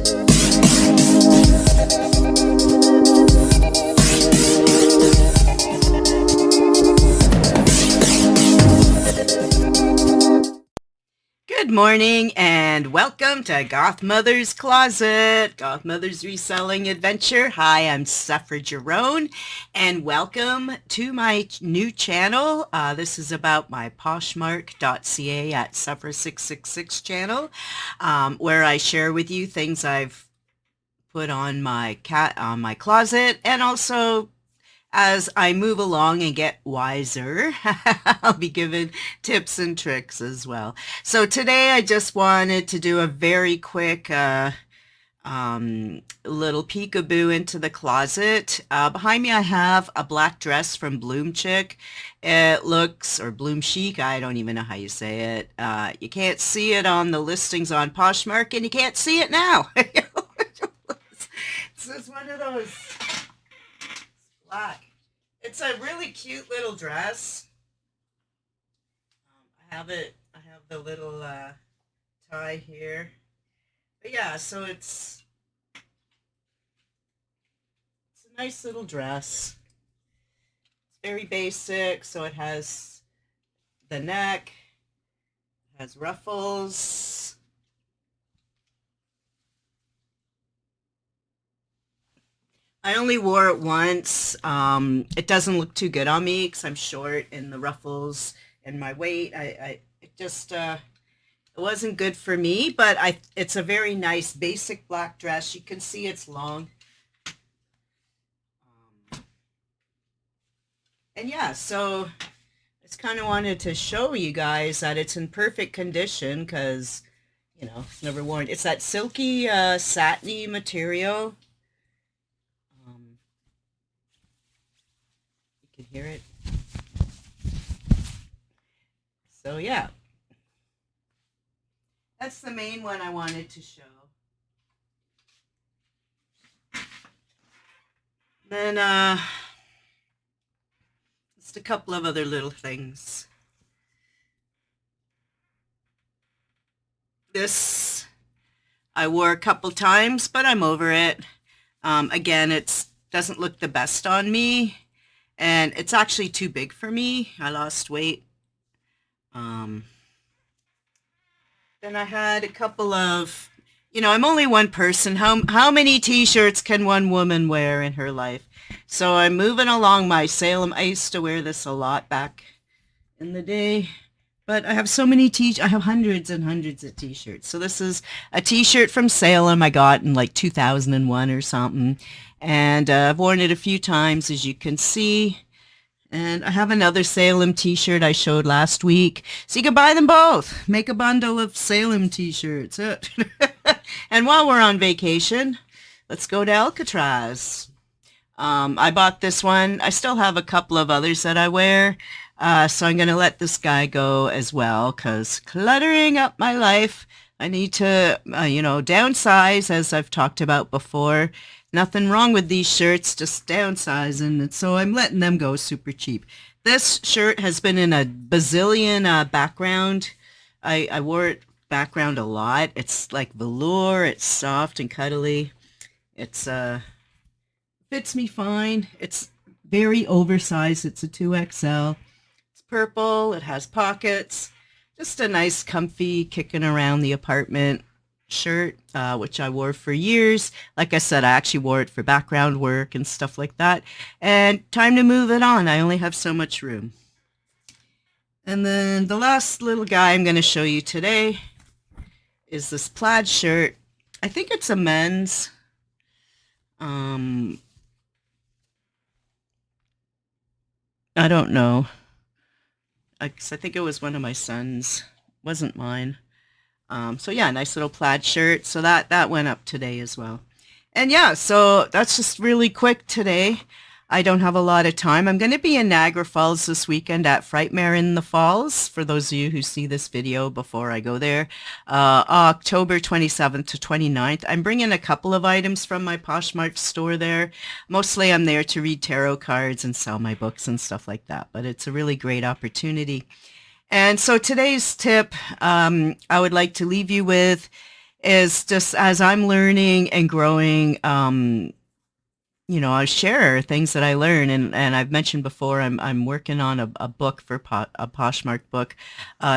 Good morning and welcome to Gothmother's Closet, Gothmother's Reselling Adventure. Hi, I'm Suffer Jerome and welcome to my new channel. This is about my Poshmark.ca at Suffer666 channel, where I share with you things I've put on my closet, and also as I move along and get wiser, I'll be giving tips and tricks as well. So today I just wanted to do a very quick little peekaboo into the closet. Behind me I have a black dress from Bloom Chic. It looks, or Bloom Chic, I don't even know how you say it. You can't see it on the listings on Poshmark, and you can't see it now. It's just one of those black. It's a really cute little dress. I have the little tie here. But yeah, so it's a nice little dress. It's very basic, so it has the neck, it has ruffles. I only wore it once. It doesn't look too good on me because I'm short, and the ruffles and my weight, it just it wasn't good for me. But it's a very nice basic black dress. You can see it's long. And yeah, so I just kind of wanted to show you guys that it's in perfect condition because, you know, it's never worn. It's that silky satiny material. You can hear it. So yeah, that's the main one I wanted to show. Then just a couple of other little things. This I wore a couple times, but I'm over it. Again, it doesn't look the best on me, and it's actually too big for me. I lost weight. Then I had a couple of, you know, I'm only one person. How many t-shirts can one woman wear in her life? So I'm moving along my Salem. I used to wear this a lot back in the day, but I have so many I have hundreds and hundreds of t-shirts. So this is a t-shirt from Salem I got in like 2001 or something. And I've worn it a few times, as you can see. And I have another Salem t-shirt I showed last week. So you can buy them both. Make a bundle of Salem t-shirts. And while we're on vacation, let's go to Alcatraz. I bought this one. I still have a couple of others that I wear. So I'm going to let this guy go as well, because cluttering up my life, I need to, you know, downsize, as I've talked about before. Nothing wrong with these shirts, just downsizing. And so I'm letting them go super cheap. This shirt has been in a bazillion background. I wore it background a lot. It's like velour. It's soft and cuddly. It's fits me fine. It's very oversized. It's a 2XL. It's purple. It has pockets. Just a nice, comfy, kicking around the apartment shirt, which I wore for years. Like I said, I actually wore it for background work and stuff like that. And time to move it on. I only have so much room. And then the last little guy I'm going to show you today is this plaid shirt. I think it's a men's. I don't know. I think it was one of my sons. Wasn't mine. So yeah, nice little plaid shirt. So that went up today as well. And yeah, so that's just really quick today. I don't have a lot of time. I'm going to be in Niagara Falls this weekend at Frightmare in the Falls, for those of you who see this video before I go there, October 27th to 29th. I'm bringing a couple of items from my Poshmark store there. Mostly I'm there to read tarot cards and sell my books and stuff like that, but it's a really great opportunity. And so today's tip I would like to leave you with is just as I'm learning and growing, I share things that I learn, and I've mentioned before, I'm working on a book for a Poshmark book,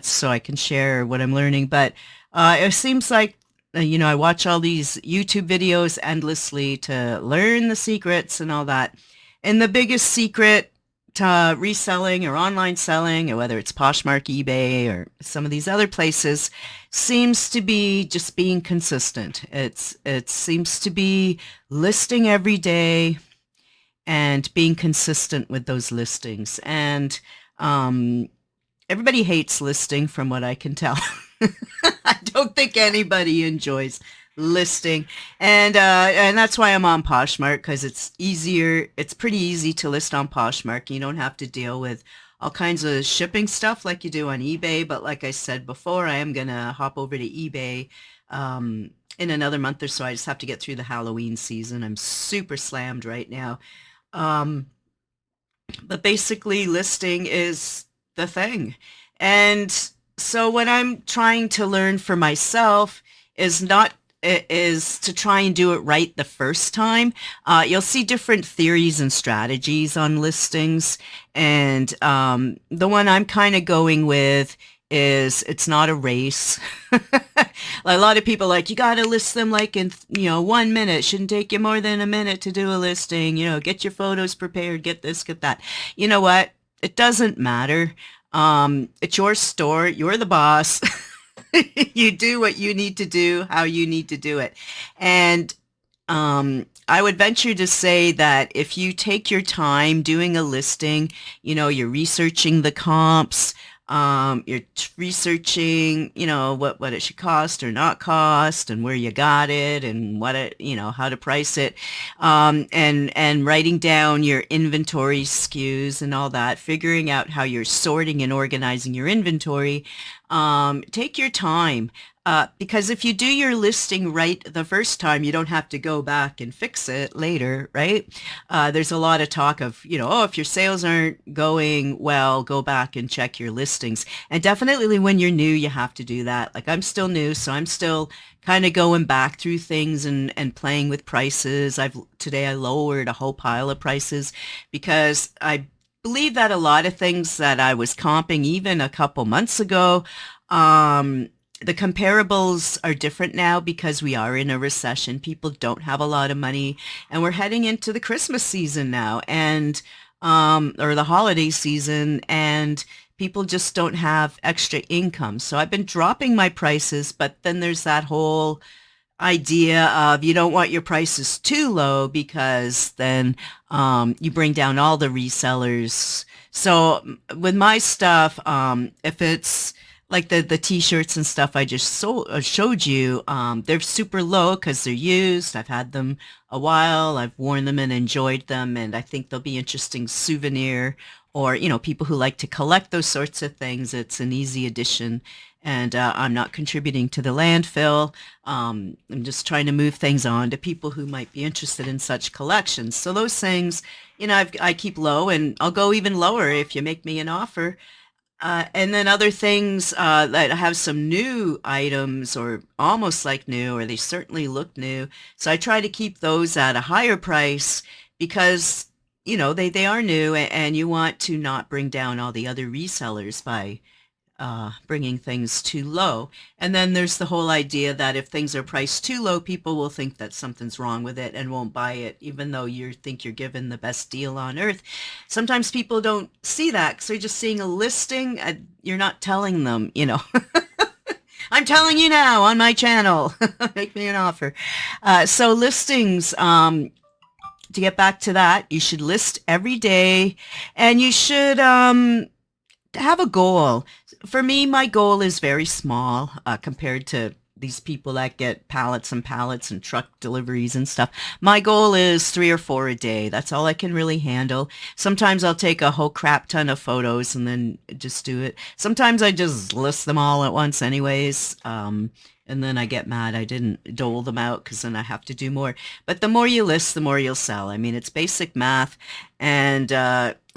so I can share what I'm learning. But it seems like I watch all these YouTube videos endlessly to learn the secrets and all that. And the biggest secret to reselling or online selling, or whether it's Poshmark, eBay, or some of these other places, seems to be just being consistent. It seems to be listing every day and being consistent with those listings. And um, everybody hates listing from what I can tell. I don't think anybody enjoys listing. And that's why I'm on Poshmark, because it's easier. It's pretty easy to list on Poshmark. You don't have to deal with all kinds of shipping stuff like you do on eBay. But like I said before, I am going to hop over to eBay in another month or so. I just have to get through the Halloween season. I'm super slammed right now. Um, but basically listing is the thing. And so what I'm trying to learn for myself is not is to try and do it right the first time. You'll see different theories and strategies on listings. And the one I'm kind of going with is it's not a race. A lot of people like, you got to list them like in, 1 minute. Shouldn't take you more than a minute to do a listing. Get your photos prepared, get this, get that. You know what? It doesn't matter. It's your store. You're the boss. You do what you need to do, how you need to do it. And I would venture to say that if you take your time doing a listing, you're researching the comps, you're researching, what it should cost or not cost, and where you got it, and what it, how to price it, and writing down your inventory SKUs and all that, figuring out how you're sorting and organizing your inventory. Take your time. Because if you do your listing right the first time, you don't have to go back and fix it later, right? There's a lot of talk of, if your sales aren't going well, go back and check your listings. And definitely when you're new, you have to do that. Like I'm still new, so I'm still kind of going back through things and playing with prices. Today I lowered a whole pile of prices because I believe that a lot of things that I was comping even a couple months ago, the comparables are different now because we are in a recession. People don't have a lot of money, and we're heading into the Christmas season now, and or the holiday season, and people just don't have extra income. So I've been dropping my prices, but then there's that whole idea of you don't want your prices too low because then you bring down all the resellers. So with my stuff, if it's like the t-shirts and stuff I just showed you, they're super low because they're used. I've had them a while. I've worn them and enjoyed them, and I think they'll be interesting souvenir, or people who like to collect those sorts of things. It's an easy addition, and I'm not contributing to the landfill. I'm just trying to move things on to people who might be interested in such collections. So those things, I keep low, and I'll go even lower if you make me an offer. And then other things that have some new items, or almost like new, or they certainly look new. So I try to keep those at a higher price because, they are new, and you want to not bring down all the other resellers by bringing things too low. And then there's the whole idea that if things are priced too low, people will think that something's wrong with it and won't buy it, even though you think you're given the best deal on earth. Sometimes people don't see that because they're just seeing a listing. You're not telling them, I'm telling you now on my channel, make me an offer. So listings, to get back to that, you should list every day, and you should have a goal. For me, my goal is very small compared to these people that get pallets and pallets and truck deliveries and stuff. My goal is 3 or 4 a day. That's all I can really handle. Sometimes I'll take a whole crap ton of photos and then just do it. Sometimes I just list them all at once anyways. And then I get mad I didn't dole them out because then I have to do more. But the more you list, the more you'll sell. I mean, it's basic math. And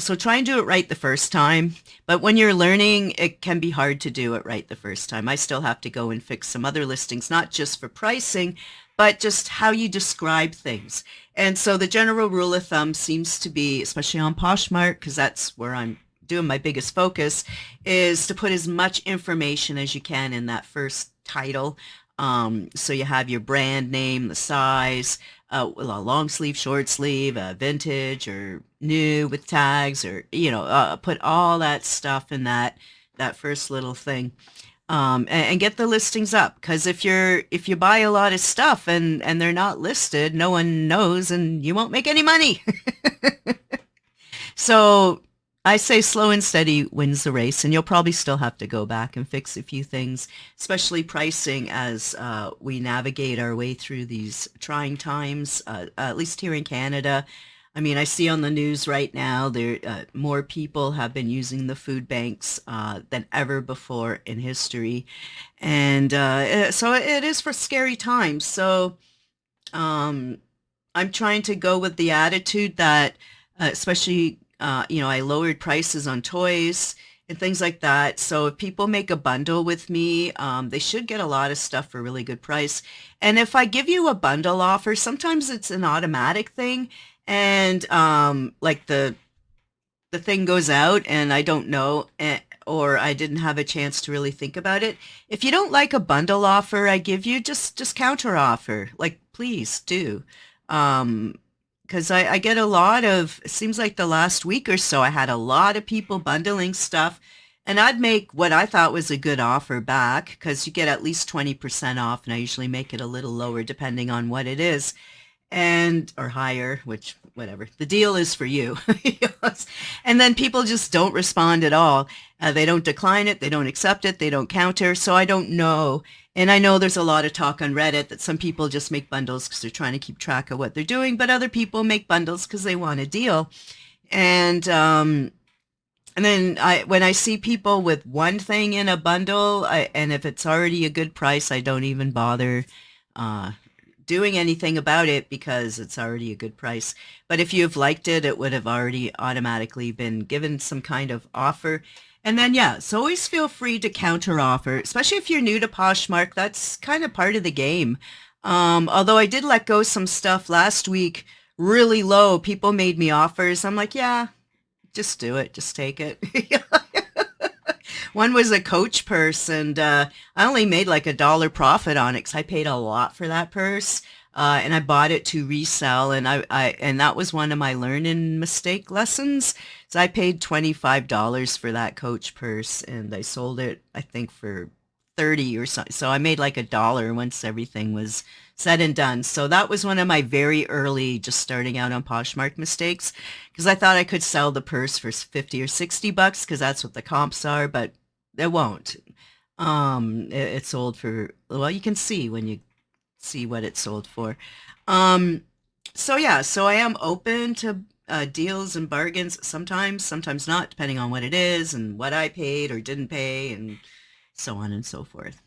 So try and do it right the first time. But when you're learning, it can be hard to do it right the first time. I still have to go and fix some other listings, not just for pricing, but just how you describe things. And so the general rule of thumb seems to be, especially on Poshmark, because that's where I'm doing my biggest focus, is to put as much information as you can in that first title. So you have your brand name, the size, a long sleeve, short sleeve, vintage or new with tags, or put all that stuff in that first little thing, and get the listings up. Because if you buy a lot of stuff and they're not listed, no one knows, and you won't make any money. So I say slow and steady wins the race, and you'll probably still have to go back and fix a few things, especially pricing as we navigate our way through these trying times, at least here in Canada. I mean, I see on the news right now there more people have been using the food banks than ever before in history, and so it is for scary times. So um, I'm trying to go with the attitude that, especially, I lowered prices on toys and things like that. So if people make a bundle with me, they should get a lot of stuff for a really good price. And if I give you a bundle offer, sometimes it's an automatic thing. And like the thing goes out and I don't know, or I didn't have a chance to really think about it. If you don't like a bundle offer I give you, just counter offer. Like, please do. Because I get a lot of, it seems like the last week or so, I had a lot of people bundling stuff, and I'd make what I thought was a good offer back, because you get at least 20% off, and I usually make it a little lower depending on what it is, and or higher, which whatever the deal is for you. Yes. And then people just don't respond at all. They don't decline it, they don't accept it, they don't counter. So I don't know. And I know there's a lot of talk on Reddit that some people just make bundles because they're trying to keep track of what they're doing, but other people make bundles because they want a deal. And then when I see people with one thing in a bundle, and if it's already a good price, I don't even bother uh, doing anything about it because it's already a good price. But if you've liked it, it would have already automatically been given some kind of offer. And then, yeah, so always feel free to counter offer, especially if you're new to Poshmark. That's kind of part of the game. Although I did let go some stuff last week really low. People made me offers. I'm like, yeah, just do it. Just take it. One was a Coach purse, and I only made like $1 profit on it because I paid a lot for that purse, and I bought it to resell, and and that was one of my learning mistake lessons. So I paid $25 for that Coach purse, and I sold it, I think, for 30 or so. So I made like $1 once everything was said and done. So that was one of my very early, just starting out on Poshmark mistakes, because I thought I could sell the purse for 50 or $60 because that's what the comps are, but it won't. It sold for, well, you can see when you see what it sold for. So yeah, so I am open to deals and bargains sometimes, sometimes not, depending on what it is and what I paid or didn't pay and so on and so forth.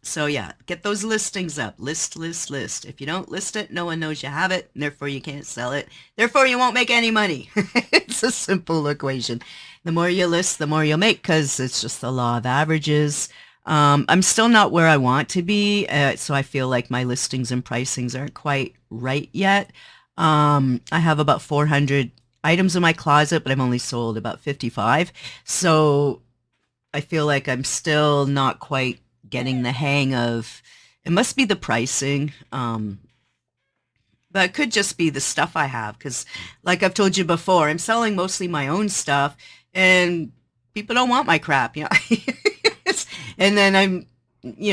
So yeah, get those listings up. List, list, list. If you don't list it, no one knows you have it, and therefore you can't sell it. Therefore you won't make any money. It's a simple equation. The more you list, the more you'll make, because it's just the law of averages. I'm still not where I want to be, so I feel like my listings and pricings aren't quite right yet. I have about 400 items in my closet, but I've only sold about 55. So I feel like I'm still not quite getting the hang of, it must be the pricing, but it could just be the stuff I have, because like I've told you before, I'm selling mostly my own stuff, and people don't want my crap, you know. And then I'm,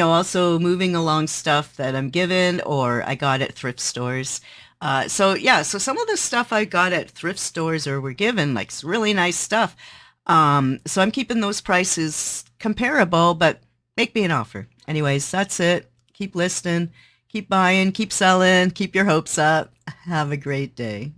also moving along stuff that I'm given or I got at thrift stores. So yeah, so some of the stuff I got at thrift stores or were given, like really nice stuff. So I'm keeping those prices comparable, but make me an offer. Anyways, that's it. Keep listing, keep buying, keep selling, keep your hopes up. Have a great day.